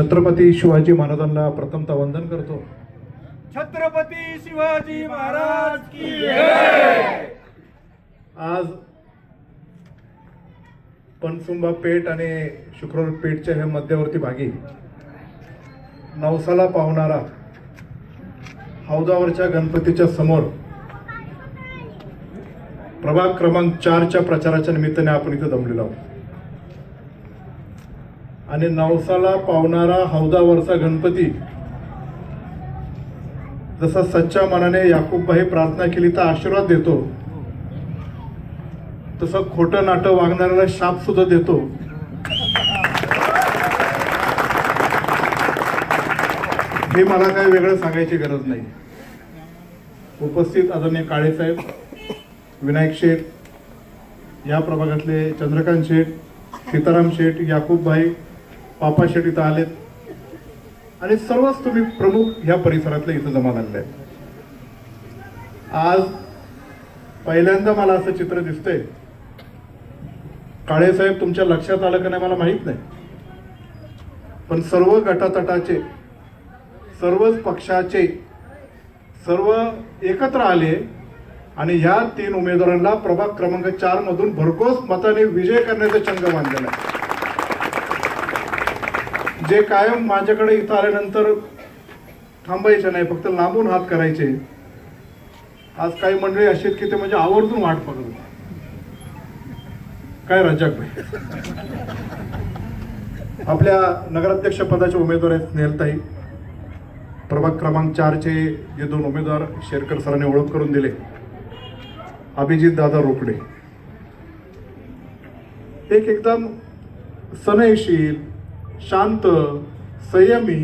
छत्रपती शिवाजी महाराजांना प्रथमतः वंदन करतो। छत्रपती शिवाजी महाराज की जय। आज पणसुंबा पेठ आणि शुक्रवार पेठच्या ह्या मध्यवर्ती भागी नवसाला पावणारा हौदावरच्या गणपतीच्या समोर प्रभाग क्रमांक 4च्या प्रचाराच्या निमित्ताने आपण इथे जमलेलो आहोत। आणि नवसाला पावणारा हौदावरचा गणपती जसा सच्च्या मनाने याकूबभाई प्रार्थना केली तर आशीर्वाद देतो, तसं खोटं नाटं वागणाऱ्याला शाप सुद्धा देतो। हे मला काही वेगळं सांगायची गरज नाही। उपस्थित आदरणीय काळे साहेब, विनायक शेठ, या प्रभागातले चंद्रकांत शेठ, सीताराम शेठ, याकूबभाई, पापा शेठ इथं आलेत आणि सर्वच तुम्ही प्रमुख या परिसरातले इथं जमा झालेले आहेत। आज पहिल्यांदा मला असं चित्र दिसतंय, काळे साहेब तुमच्या लक्षात आलं का नाही मला माहित नाही, पण सर्व गटातटाचे, सर्वच पक्षाचे सर्व एकत्र आले आणि या 3 उमेदवारांना प्रभाग क्रमांक 4 मधून भरघोस मताने विजय करण्याचा चंग बांधलेला आहे। जे कायम माझ्याकडे इथं आल्यानंतर थांबायचे नाही, फक्त लांबून हात करायचे, आज काही मंडळी अशी आहेत की ते म्हणजे आवर्जून वाट बघत काय रजाक भाई। आपल्या नगराध्यक्ष पदाचे उमेदवार आहेत स्नेहलताई, प्रभाग क्रमांक 4चे जे 2 उमेदवार शेरकर सरांनी ओळख करून दिले, अभिजित दादा रोकडे, एक एकदम सनयशील, शांत, संयमी,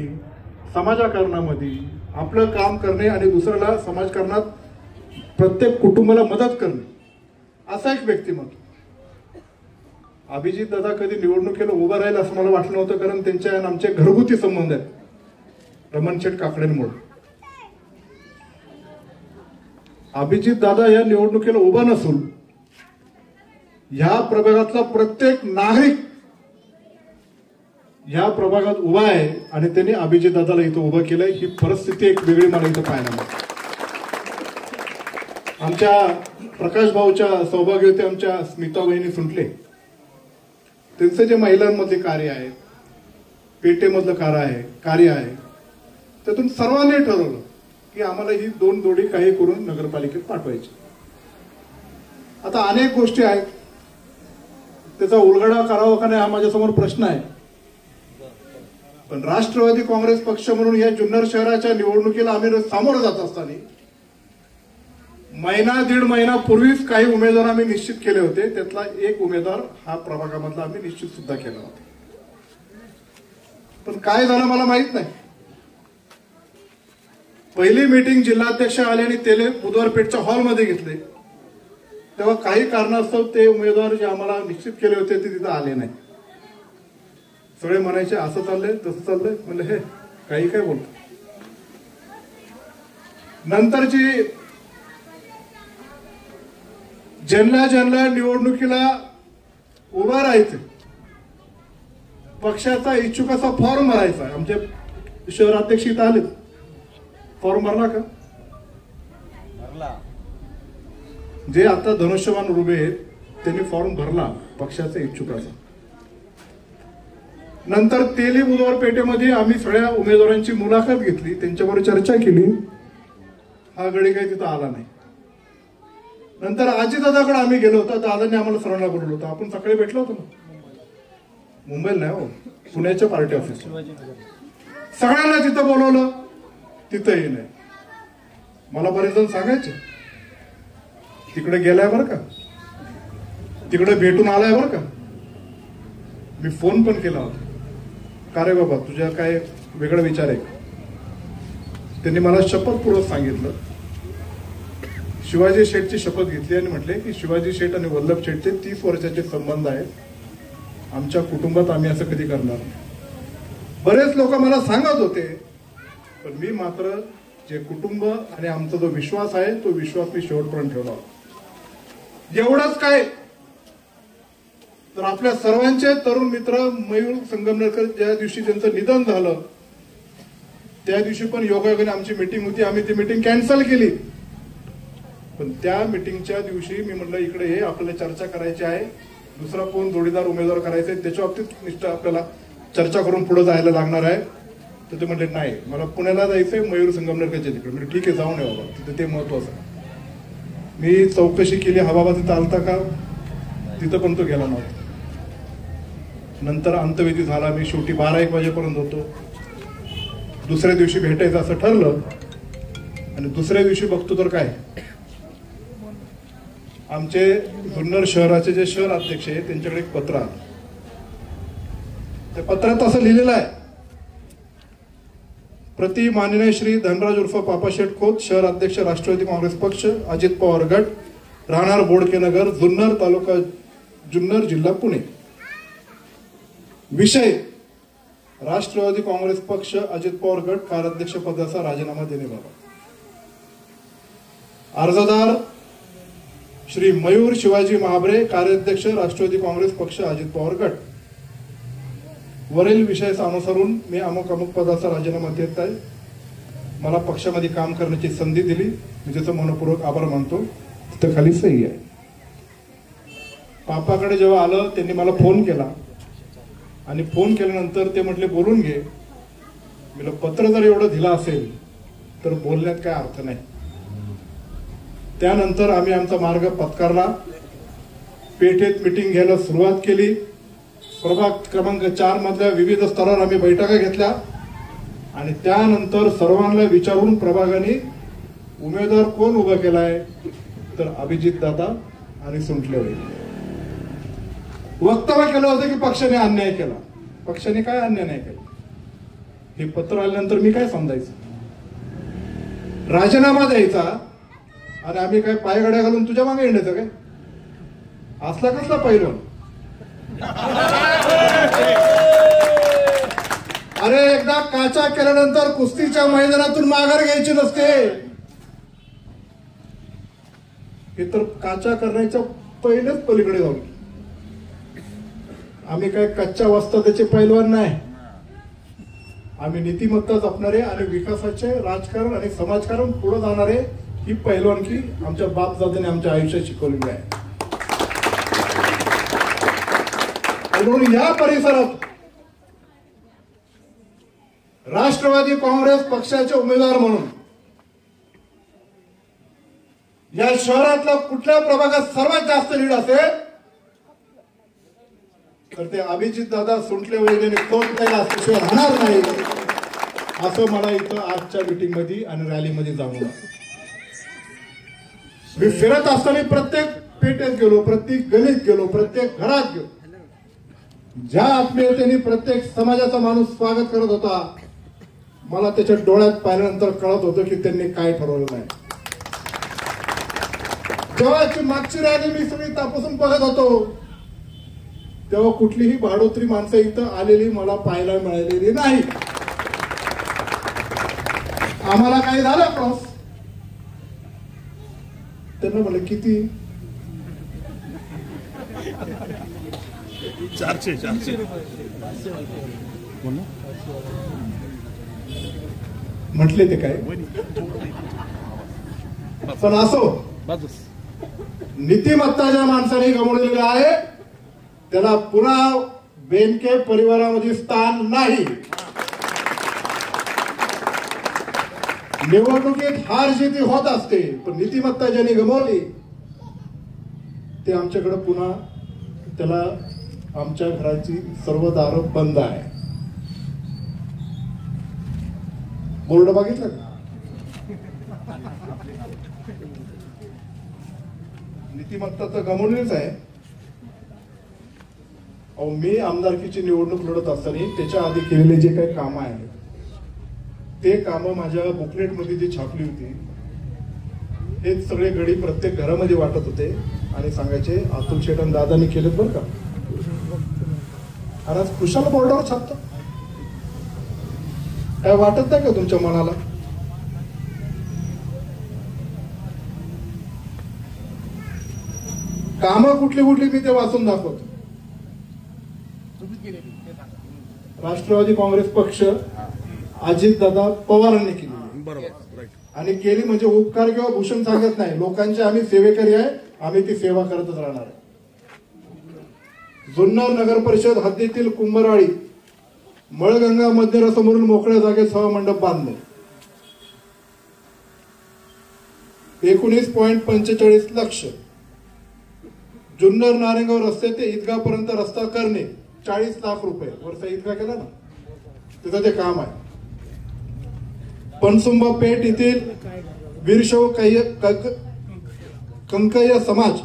समाजकारणामध्ये आपलं काम करणे आणि दुसऱ्याला समाजकारणात प्रत्येक कुटुंबाला मदत करणे, असा एक व्यक्तिमत्व। अभिजित दादा कधी निवडणुकीला उभं राहील असं मला वाटलं नव्हतं, कारण त्यांच्या आणि आमचे घरगुती संबंध आहेत रमणशेठ काकडेंमुळे। अभिजित दादा या निवडणुकीला उभा नसून ह्या प्रभागातला प्रत्येक नागरिक या प्रभागात उभा आहे आणि त्यांनी अभिजित दादाला इथं उभं केलंय। ही परिस्थिती एक वेगळी मला इथं पाहायला मिळते। आमच्या प्रकाश भाऊच्या सौभाग्यवती आमच्या स्मिता वहिनी सुंटले, त्यांचं जे महिलांमध्ये कार्य आहे, पेठेमधलं कार्य आहे, त्यातून सर्वांनी ठरवलं की आम्हाला ही 2 जोडी काही करून नगरपालिकेत पाठवायची। आता अनेक गोष्टी आहेत, त्याचा उलगडा करावा का नाही हा माझ्यासमोर प्रश्न आहे, पण राष्ट्रवादी काँग्रेस पक्ष म्हणून या जुन्नर शहराच्या निवडणुकीला आम्ही सामोरं जात असताना महिना-दीड महिना पूर्वीच काही उमेदवार आम्ही निश्चित केले होते, त्यातला एक उमेदवार हा प्रभागामधला आम्ही निश्चित सुद्धा केला होता। पण काय झालं मला माहित नाही। पहिली मीटिंग जिल्हाध्यक्ष आले आणि त्याने बुधवार पेठच्या हॉलमध्ये घेतले, तेव्हा काही कारणास्तव ते उमेदवार जे आम्हाला निश्चित केले होते ते तिथं आले नाही। सगळे म्हणायचे असं चाललंय तसं चाललंय, म्हणलं हे काही काय बोलतो। नंतरची ज्यांना निवडणुकीला उभा राहायचं, पक्षाचा इच्छुकाचा फॉर्म भरायचा, आमचे शहराध्यक्ष इथं आले, फॉर्म भरला का? जे आता धनुष्यबाण उभे आहेत त्यांनी फॉर्म भरला पक्षाच्या इच्छुकाचा। नंतर तेली बुधवार पेठेमध्ये आम्ही सगळ्या उमेदवारांची मुलाखत घेतली, त्यांच्याबरोबर चर्चा केली, हा गडी काही तिथं आला नाही। नंतर आजीदादाकडे आम्ही गेलो होतो, दादांनी आम्हाला सर्वांना बोलवलं होतं, आपण सकाळी भेटलो होतो ना, मुंबईला नाही हो, पुण्याच्या पार्टी ऑफिसला, सगळ्यांना तिथं बोलवलं, तिथंही नाही। मला बरेच जण सांगायचे तिकडे गेलाय बरं का, तिकडे भेटून आलाय बरं का। मी फोन पण केला होता, का रे बाबा तुझ्या काय वेगळा विचार आहे? त्यांनी मला शपथपूर्वक सांगितलं, शिवाजी शेठची शपथ घेतली आणि म्हटले की शिवाजी शेठ आणि वल्लभ शेठचे 30 वर्षाचे संबंध आहेत, आमच्या कुटुंबात आम्ही असं कधी करणार नाही। बरेच लोक मला सांगत होते, पण मी मात्र जे कुटुंब आणि आमचा जो विश्वास आहे तो विश्वास मी शेवटपर्यंत ठेवला। एवढंच काय, तर आपल्या सर्वांचे तरुण मित्र मयूर संगमनेरकर ज्या दिवशी त्यांचं निधन झालं त्या दिवशी पण योगायोगाने आमची मीटिंग होती, आम्ही ती मीटिंग कॅन्सल केली. पण त्या मीटिंगच्या दिवशी मी म्हटलं इकडे हे आपल्याला चर्चा करायची आहे, दुसरा कोण जोडीदार उमेदवार करायचे त्याच्या बाबतीत निष्ठा आपल्याला चर्चा करून पुढे जायला लागणार आहे. तर ते म्हटले नाही मला पुण्याला जायचंय मयूर संगमनेरकरच्या तिकडे. म्हणजे ठीक आहे जाऊन ये बाबा, तिथे ते महत्वाचं. मी चौकशी केली हा बाबा तिथं आलता का, तिथं पण तो गेला नव्हता. नंतर अंतविधी झाला, मी शेवटी 12-1 वाजेपर्यंत होतो. दुसऱ्या दिवशी भेटायचं असं ठरलं आणि दुसऱ्या दिवशी बघतो तर काय, आमचे जुन्नर शहराचे जे शहर अध्यक्ष आहे त्यांच्याकडे एक पत्र आलं. त्या पत्रात असं लिहिलेलं आहे, प्रति माननीय श्री धनराज उर्फ पापाशेठ खोत, शहर अध्यक्ष राष्ट्रवादी काँग्रेस पक्ष, अजित पवार गट, राहणार बोडके नगर, जुन्नर तालुका जुन्नर, जिल्हा पुणे. विषय राष्ट्रवादी काँग्रेस पक्ष अजित पवार गट कार्याध्यक्ष पदाचा राजीनामा देण्याबाबत. अर्जदार श्री मयूर शिवाजी महाबरे, कार्याध्यक्ष राष्ट्रवादी काँग्रेस पक्ष अजित पवार गट. वरील विषयाचा अनुसरून मी अमुक अमुक पदाचा राजीनामा देत आहे. मला पक्षामध्ये काम करण्याची संधी दिली, मी त्याचं मनपूर्वक आभार मानतो. तिथं खाली सही आहे. पापाकडे जेव्हा आलं त्यांनी मला फोन केला आणि फोन केल्यानंतर ते म्हटले बोलून घे. मी पत्र जर एवढं दिलं असेल तर बोलण्यात काय अर्थ नाही. त्यानंतर आम्ही आमचा मार्ग पत्करला. पेठेत मिटिंग घ्यायला सुरुवात केली. प्रभाग क्रमांक 4 मधल्या विविध स्तरावर आम्ही बैठका घेतल्या आणि त्यानंतर सर्वांना विचारून प्रभागाने उमेदवार कोण उभा केलाय तर अभिजित दादा आणि सुंटले होईल. वक्तव्य केलं होतं की पक्षाने अन्याय केला. पक्षाने काय अन्याय नाही केला हे पत्र आल्यानंतर मी काय समजायचं. राजीनामा द्यायचा आणि आम्ही काय पायगड्या घालून तुझ्या मागे येण्याचं काय, असला कसला पैलवान. अरे एकदा काचा केल्यानंतर कुस्तीच्या मैदानातून माघार घ्यायची नसते. हे तर काचा करण्याच्या पहिलेच पलीकडे जाऊ. आम्ही काय कच्च्या वस्तादाचे पैलवान नाही. आम्ही नीतिमत्ता जपणारे आणि विकासाचे राजकारण आणि समाजकारण पुढे जाणारे ही पैलवानकी आमच्या बापदादाने आमच्या आयुष्यात शिकवलेली आहे. म्हणून या परिसरात राष्ट्रवादी काँग्रेस पक्षाचे उमेदवार म्हणून या शहरातला कुठल्या प्रभागात सर्वात जास्त लीड असेल तर ते अभिजित दादा सुंटले वैद्याने कोण काही असल्याशिवाय राहणार नाही, असं मला इथं आजच्या मीटिंग मध्ये आणि रॅलीमध्ये जाणवलं. मी फिरत असताना प्रत्येक पेठेत गेलो, प्रत्येक गलीत गेलो, प्रत्येक घरात गेलो. ज्या आत्मीयतेने प्रत्येक समाजाचा माणूस स्वागत करत होता मला त्याच्या डोळ्यात पाहिल्यानंतर कळत होतं की त्यांनी काय ठरवलं नाही. जेव्हा मागची रॅली मी सगळी तापासून बघत होतो तेव्हा कुठलीही भाडोत्री माणसं इथं आलेली मला पाहायला मिळालेली नाही. आम्हाला काय झालं क्रॉस, त्यांना म्हणलं किती, 400 म्हटले ते काय. पण असो, नीतिमत्ता ज्या माणसाने गमावलेली आहे त्याला पुन्हा बेनके परिवारामध्ये स्थान नाही. निवडणुकीत हार जीती होत असते पण नीतिमत्ता ज्यांनी गमावली ते आमच्याकडे पुन्हा त्याला आमच्या घराची सर्व दारं बंद आहे. बोर्ड बघितलं का, नीतिमत्ता तर गमावलीच आहे. अहो मी आमदारकीची निवडणूक लढत असताना त्याच्या आधी केलेले जे काही कामं आहेत ते कामं माझ्या बुकलेट मध्ये जी छापली होती हे सगळे गडी प्रत्येक घरामध्ये वाटत होते आणि सांगायचे अतुल शेटन दादानी केलेत बरं का. आणि आज कुशाल बोर्डावर छापतो, काय वाटत नाही का तुमच्या मनाला. कामं कुठली कुठली मी ते वाचून दाखवतो. राष्ट्रवादी काँग्रेस पक्ष अजितदादा पवारांनी केली आणि केली म्हणजे उपकार किंवा भूषण सांगत नाही, लोकांचे आम्ही सेवेकरी आहे, आम्ही ती सेवा करतच राहणार आहे. जुन्नर नगर परिषद हद्दीतील कुंभराळी मळगंगा मंदिरासमोरून मोकळ्या जागेत सभामंडप बांधले. 19.45 लक्ष. जुन्नर नारेगाव रस्ते ते ईदगापर्यंत रस्ता करणे 40 लाख रुपये. वर्षा ईदगा केला ना, तिथं ते काम आहे. पनसुंबा पेठ येथील वीरशैव कंकय्य समाज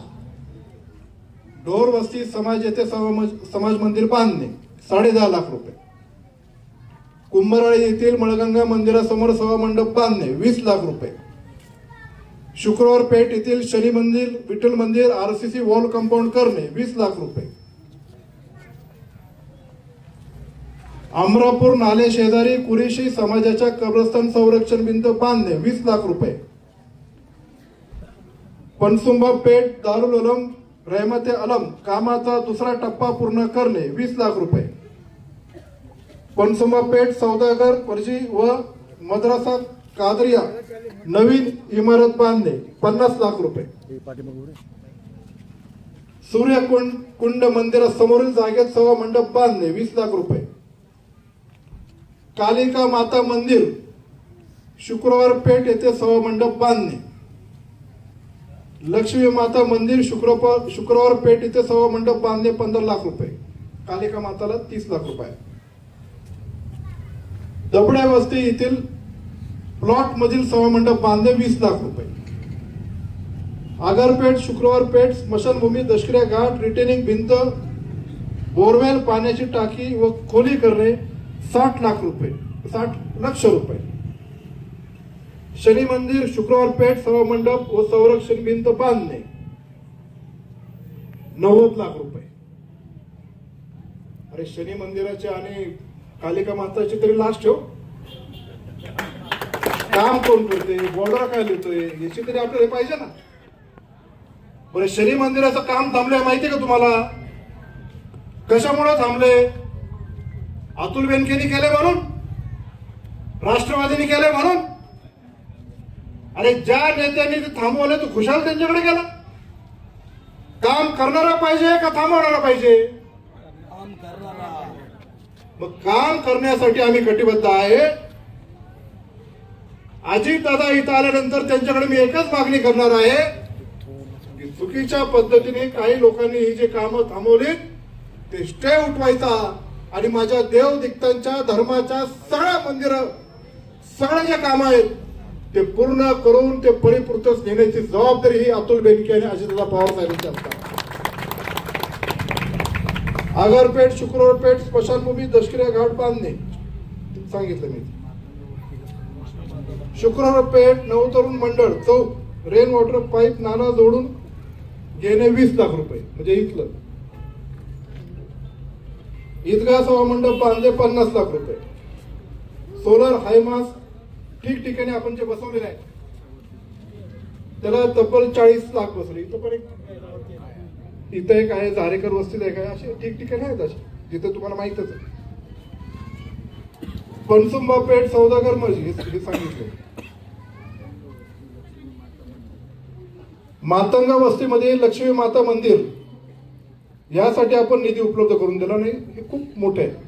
ढोर वस्ती समाज येथे समाज मंदिर बांधणे 10.5 लाख रुपये. कुंभराळी येथील मळगंगा मंदिरासमोर सभा मंडप बांधणे 20 लाख रुपये. शुक्रवार पेठ येथील शनी मंदिर विठ्ठल मंदिर आरसीसी वॉल कंपाऊंड करणे 20 लाख रुपये. अमरापूर नाले शेजारी कुरेशी समाजाच्या कब्रस्तान संरक्षण भिंत बांधणे 20 लाख रुपये. पनसुंबा पेठ दारुल उलम रहमते अलम कामाचा दुसरा टप्पा पूर्ण करणे 20 लाख रुपये. पनसुंबा पेठ सौदागर पर्जी व मद्रासा कादरिया नवीन इमारत बांधणे 50 लाख रुपये. सूर्यकुंड मंदिरासमोरील जागेत सभा मंडप बांधणे 20 लाख रुपये. कालिका माता मंदिर शुक्रवार पेठ येथे सभा मंडप बांधणे. लक्ष्मी माता मंदिर शुक्रवार पेठ येथे सभा मंडप बांधणे 15 लाख रुपये. कालिका माताला 30 लाख रुपये. दबड्या वस्ती येथील प्लॉट मधील सभा मंडप बांधणे 20 लाख रुपये. आगारपेठ शुक्रवार पेठ स्मशानभूमी दशक्रिया घाट रिटेनिंग भिंत बोरवेल पाण्याची टाकी व खोली करणे 60 लाख रुपये 60 लक्ष रुपये. शनी मंदिर शुक्रवार पेठ सभा मंडप व संरक्षण भिंत बांधणे 90 लाख रुपये. अरे शनी मंदिराचे आणि कालिका माताची तरी लास्ट ठेव. काम कोण करते, बॉर्डर काय लिहितोय याची तरी आपल्याला पाहिजे ना. बरं शनी मंदिराचं काम थांबलंय माहितीये का तुम्हाला? कशामुळे थांबले? अतुल बेनकेनी केले म्हणून, राष्ट्रवादीने केले म्हणून. अरे ज्या नेत्यांनी ते थांबवले तो खुशाल त्यांच्याकडे गेला. काम करणारा पाहिजे का थांबवणारा पाहिजे? मग काम करण्यासाठी आम्ही कटिबद्ध आहे. अजितदादा इथं आल्यानंतर त्यांच्याकडे मी एकच मागणी करणार आहे की चुकीच्या पद्धतीने काही लोकांनी ही जे कामं थांबवली ते स्टे उठवायचा आणि माझ्या देव दिक्तांच्या धर्माच्या सगळ्या मंदिर सगळ्या ज्या कामं आहेत ते पूर्ण करून ते परिपूर्तच नेण्याची जबाबदारी ही अतुल बेनके आणि अजितदादा पवार साहेबांची असतात. आगारपेठ शुक्रवार पेठ स्मशानभूमी दशक्रिया घाट बांधणे सांगितलं मी. शुक्रवार पेठ नवतरुण मंडळ चौक रेन वॉटर पाईप नाला जोडून घेणे 20 लाख रुपये म्हणजे इथलं. ईदगाह सभा मंडप बांधले 50 लाख रुपये. सोलर हायमास ठिकठिकाणी आपण जे बसवलेले आहे त्याला तब्बल 40 लाख बसले. इथं पण इथं एक आहे झारेकर वस्तीला एक आहे, असे ठिकठिकाणी आहेत असे जिथे तुम्हाला माहितच आहे. पनसुंबा पेठ सौदागर मस्जिद हे सांगितले. मातंगा वस्तीमध्ये लक्ष्मी माता मंदिर यासाठी आपण निधी उपलब्ध करून दिला नाही, हे खूप मोठे आहे.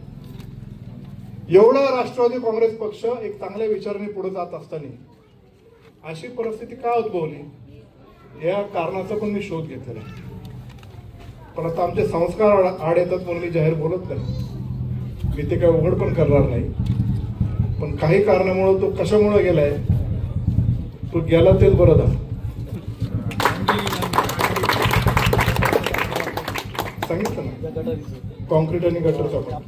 एवढा राष्ट्रवादी काँग्रेस पक्ष एक चांगल्या विचाराने पुढे जात असताना अशी परिस्थिती का उद्भवली या कारणाचा पण मी शोध घेतलेला आहे. पण आता आमचे संस्कार आड येतात म्हणून मी जाहीर बोलत नाही. मी ते काय उघड पण करणार नाही. पण काही कारणामुळे तो कशामुळे गेलाय तो गेला तेच बरं झालं. सांगितलं ना कॉन्क्रीट आणि गटरचा.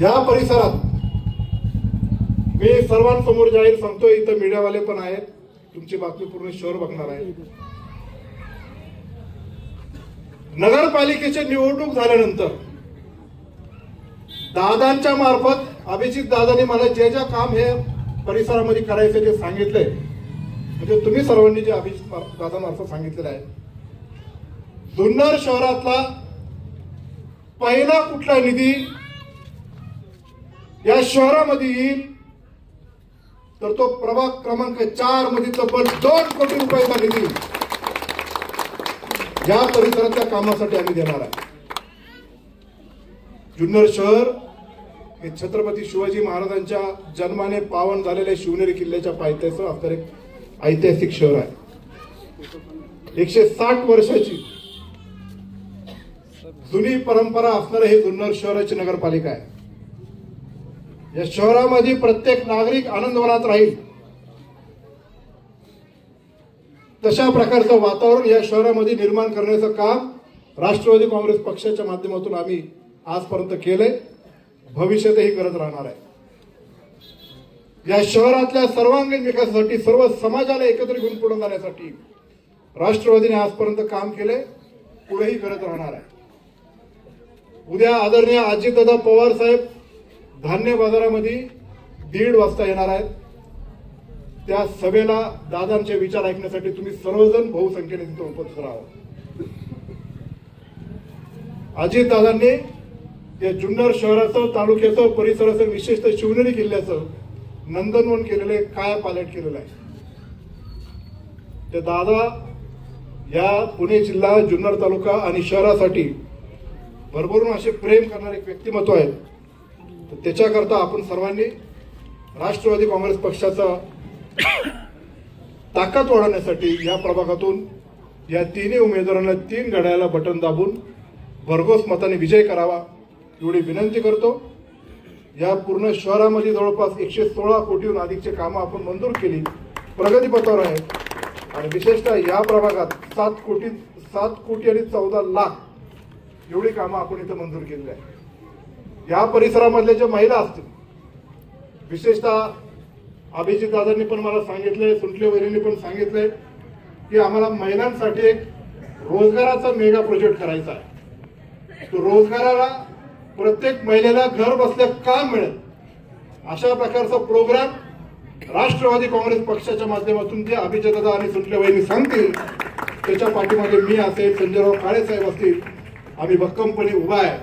या परिसरात मी सर्वांसमोर जाहीर सांगतो, इथं मीडियावाले पण आहेत, तुमची बातमी पूर्ण शहर बघणार आहे. नगरपालिकेची निवडणूक झाल्यानंतर दादांच्या मार्फत अभिजित दादांनी मला जे जे काम हे परिसरामध्ये करायचे ते सांगितलंय. म्हणजे तुम्ही सर्वांनी जे अभिजित दादा मार्फत सांगितलेलं आहे, जुन्नर शहरातला पहिला कुठला निधी या शहरामध्ये येईल तर तो प्रभाग क्रमांक 4 मध्ये तब्बल 2 कोटी रुपयाचा निधी या परिसराच्या कामासाठी आम्ही देणार आहे. जुन्नर शहर हे छत्रपती शिवाजी महाराजांच्या जन्माने पावन झालेल्या शिवनेरी किल्ल्याच्या पायथ्याचं असणारे एक ऐतिहासिक शहर आहे. 160 वर्षाची जुनी परंपरा असणारे हे जुन्नर शहराची नगरपालिका आहे. या शहरामध्ये प्रत्येक नागरिक आनंदवनात राहील तशा प्रकारचं वातावरण या शहरामध्ये निर्माण करण्याचं काम राष्ट्रवादी काँग्रेस पक्षाच्या माध्यमातून आम्ही आजपर्यंत केलंय, भविष्यातही करत राहणार आहे. या शहरातल्या सर्वांगीण विकासासाठी सर्व समाजाला एकत्र घेऊन पुढे जाण्यासाठी राष्ट्रवादीने आजपर्यंत काम केलंय, पुढेही करत राहणार आहे. उद्या आदरणीय अजितदादा पवार साहेब धान्य बाजारामध्ये 1:30 वाजता येणार आहेत. त्या सभेला दादांचे विचार ऐकण्यासाठी तुम्ही सर्वजण बहुसंख्येने तिथे उपस्थित राहा. अजितदादांनी या जुन्नर शहराचं, तालुक्याचं, परिसराचं, विशेषतः शिवनेरी किल्ल्याचं नंदनवन केलेलं आहे, काय पालट केलेलं आहे. ते दादा या पुणे जिल्हा, जुन्नर तालुका आणि शहरासाठी भरभरून असे प्रेम करणारे एक व्यक्तिमत्व आहे. तर त्याच्याकरता आपण सर्वांनी राष्ट्रवादी काँग्रेस पक्षाचा ताकद वाढवण्यासाठी या प्रभागातून या तिन्ही उमेदवारांना 3 घड्याळाला बटन दाबून भरघोस मताने विजय करावा एवढी विनंती करतो. या पूर्ण शहरामध्ये जवळपास 116 कोटीहून अधिकचे कामं आपण मंजूर केली, प्रगतीपथावर आहे. आणि विशेषतः या प्रभागात 7 कोटी आणि 14 लाख एवढी कामं आपण इथं मंजूर केलेली आहे. या परिसरामधल्या ज्या महिला असतील, विशेषतः अभिजित दादांनी पण मला सांगितलंय, सुंटले वहिनींनी पण सांगितलंय की आम्हाला महिलांसाठी एक रोजगाराचा मेगा प्रोजेक्ट करायचा आहे. तो रोजगाराला प्रत्येक महिलेला घर बसल्या काम मिळेल अशा प्रकारचा प्रोग्राम राष्ट्रवादी काँग्रेस पक्षाच्या माध्यमातून जे अभिजितदादा आणि सुंटले वहिनी सांगतील त्याच्या पाठीमागे मी असेल, संजयराव काळे साहेब असतील, आम्ही भक्कमपणे उभा आहे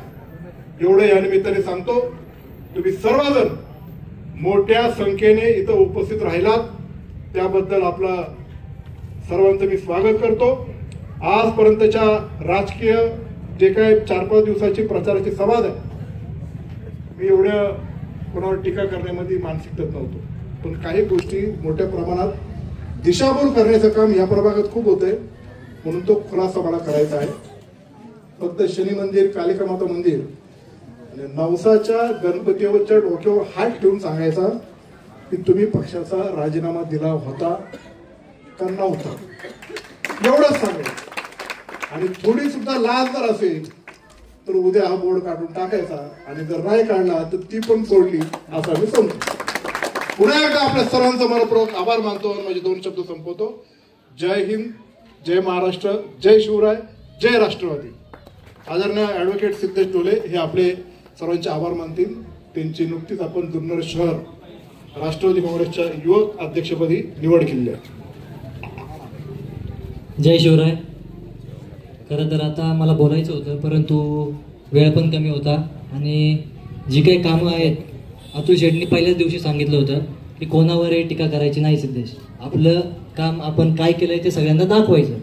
एवढं या निमित्ताने सांगतो. तुम्ही सर्वजण मोठ्या संख्येने इथं उपस्थित राहिलात त्याबद्दल आपलं सर्वांचं मी स्वागत करतो. आजपर्यंतच्या राजकीय जे काही 4-5 दिवसाची प्रचाराची संवाद आहे, मी एवढ्या कोणावर टीका करण्यामध्ये मानसिकतेत नव्हतो, पण काही गोष्टी मोठ्या प्रमाणात दिशाभूल करण्याचं काम या प्रभागात खूप होतंय, म्हणून तो खुलासा मला करायचा आहे. फक्त शनी मंदिर, कालिका माता मंदिर आणि नवसाच्या गणपतीवरच्या डोक्यावर हात ठेवून सांगायचा की तुम्ही पक्षाचा राजीनामा दिला होता का नव्हता, एवढंच सांगायचं. आणि थोडी सुद्धा लाज जर असेल तर उद्या हा बोर्ड काढून टाकायचा, आणि जर नाही काढला तर ती पण सोडली असं आम्ही समजतो. पुन्हा एकदा आपल्या सर्वांचा मनपूर्वक आभार मानतो आणि माझे 2 शब्द संपवतो. जय हिंद, जय महाराष्ट्र, जय शिवराय, जय राष्ट्रवादी. आदरणीय ऍडव्होकेट सिद्धेश डोले हे आपले सर्वांचे आभार मानतील. त्यांची नुकतीच आपण जुन्नर शहर राष्ट्रवादी काँग्रेसच्या युवक अध्यक्षपदी निवड केली आहे. जय शिवराय. खरं तर आता मला बोलायचं होतं, परंतु वेळ पण कमी होता आणि जी काही कामं आहेत, अतुल शेठनी पहिल्याच दिवशी सांगितलं होतं की कोणावरही टीका करायची नाही. सिद्धेश, आपलं काम आपण काय केलंय ते सगळ्यांना दाखवायचं.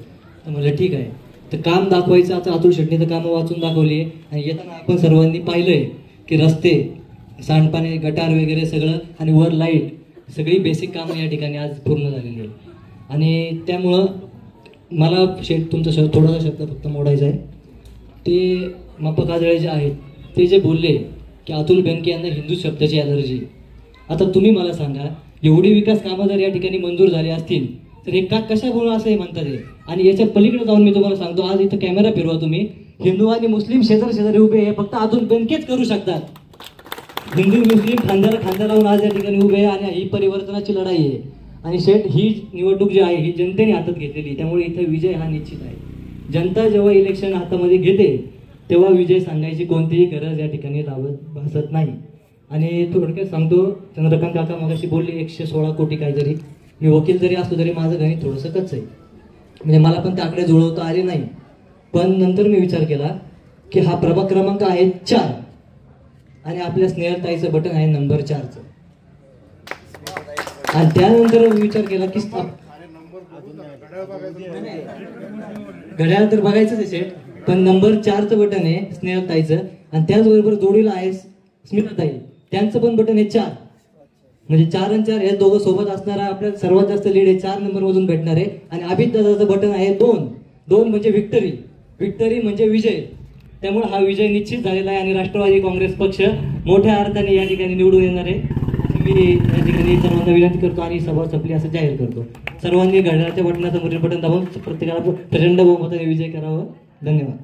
तर म्हणलं ठीक आहे, तर काम दाखवायचं. आता अतुल शेठनी तर कामं वाचून दाखवली आहे आणि येताना आपण सर्वांनी पाहिलंय की रस्ते, सांडपाणी, गटार वगैरे सगळं आणि वर लाईट, सगळी बेसिक कामं या ठिकाणी आज पूर्ण झालेली आहे. आणि त्यामुळं मला शेठ तुमचा थोडासा शब्द फक्त मोडायचा आहे. ते माप्पा काजळे जे आहेत ते जे बोलले की अतुल बेनके यांना हिंदू शब्दाची ॲलर्जी. आता तुम्ही मला सांगा, एवढी विकास कामं जर या ठिकाणी मंजूर झाली असतील तर हे का कशामुळे असंही म्हणतात हे. आणि याच्या पलीकडे जाऊन मी तुम्हाला सांगतो, आज इथं कॅमेरा फिरवा तुम्ही, हिंदू आणि मुस्लिम शेजारी उभे हे फक्त अतुल बेनकेच करू शकतात. हिंदू मुस्लिम खांद्याला खांदा लावून आज या ठिकाणी उभे आहे आणि ही परिवर्तनाची लढाई आहे. आणि शेठ, ही निवडणूक जी आहे ही जनतेने हातात घेतलेली, त्यामुळे इथं विजय हा निश्चित आहे. जनता जेव्हा इलेक्शन हातामध्ये घेते तेव्हा विजय सांगायची कोणतीही गरज या ठिकाणी भासत नाही. आणि थोडक्यात सांगतो, चंद्रकांत काका मगाशी बोलले 116 कोटी काहीतरी. मी वकील जरी असतो तरी माझं गणित थोडंसं कच्चं आहे, म्हणजे मला पण ते आकडे जुळवता आले नाही. पण नंतर मी विचार केला की हा प्रभाग क्रमांक आहे 4 आणि आपल्या स्नेहलताईचं बटन आहे नंबर 4चं. आणि त्यानंतर विचार केला की घड्याळ तर बघायचंच आहे सेट, पण नंबर 4चं बटन आहे स्नेहलताईचं आणि त्याचबरोबर जोडीला आहे स्मिताताई, त्यांचं पण बटन आहे 4. म्हणजे 4 आणि 4 हे दोघं सोबत असणारा आपल्याला सर्वात जास्त लीड आहे 4 नंबर मधून भेटणार आहे. आणि अभित दादाचं बटन आहे 2 म्हणजे विक्टरी म्हणजे विजय. त्यामुळे हा विजय निश्चित झालेला आहे आणि राष्ट्रवादी काँग्रेस पक्ष मोठ्या अर्थाने या ठिकाणी निवडून येणार आहे. मी या ठिकाणी सर्वांना विनंती करतो आणि सभा संपली असं जाहीर करतो. सर्वांनी घड्याळाच्या बटनाचं मुद्रण बटन दाबून प्रत्येकाला प्रचंड बहुमताने विजय करावं. धन्यवाद.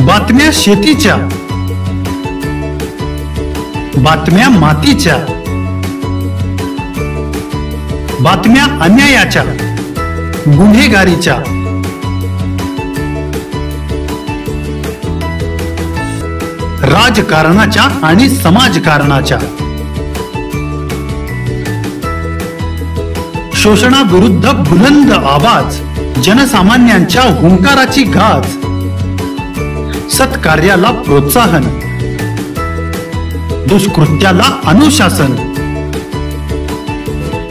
बातम्या शेतीच्या, बातम्या मातीच्या, बातम्या अन्यायाच्या, गुन्हेगारीच्या, राजकारणाच्या आणि समाजकारणाच्या, शोषणाविरुद्ध बुलंद आवाज, जनसामान्यांच्या हुंकाराची गाज, सत्कार्याला प्रोत्साहन, दुष्कृत्याला अनुशासन,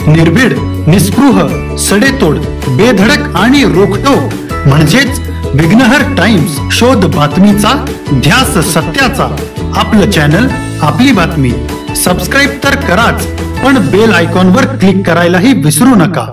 निर्भीड, निस्पृह, सडेतोड, बेधडक आणि रोखटोक म्हणजेच विघ्नहर टाइम्स. शोध बातमीचा, ध्यास सत्याचा. आपलं चॅनल, आपली बातमी. सबस्क्राईब तर कराच, पण बेल आयकॉनवर क्लिक करायलाही विसरू नका.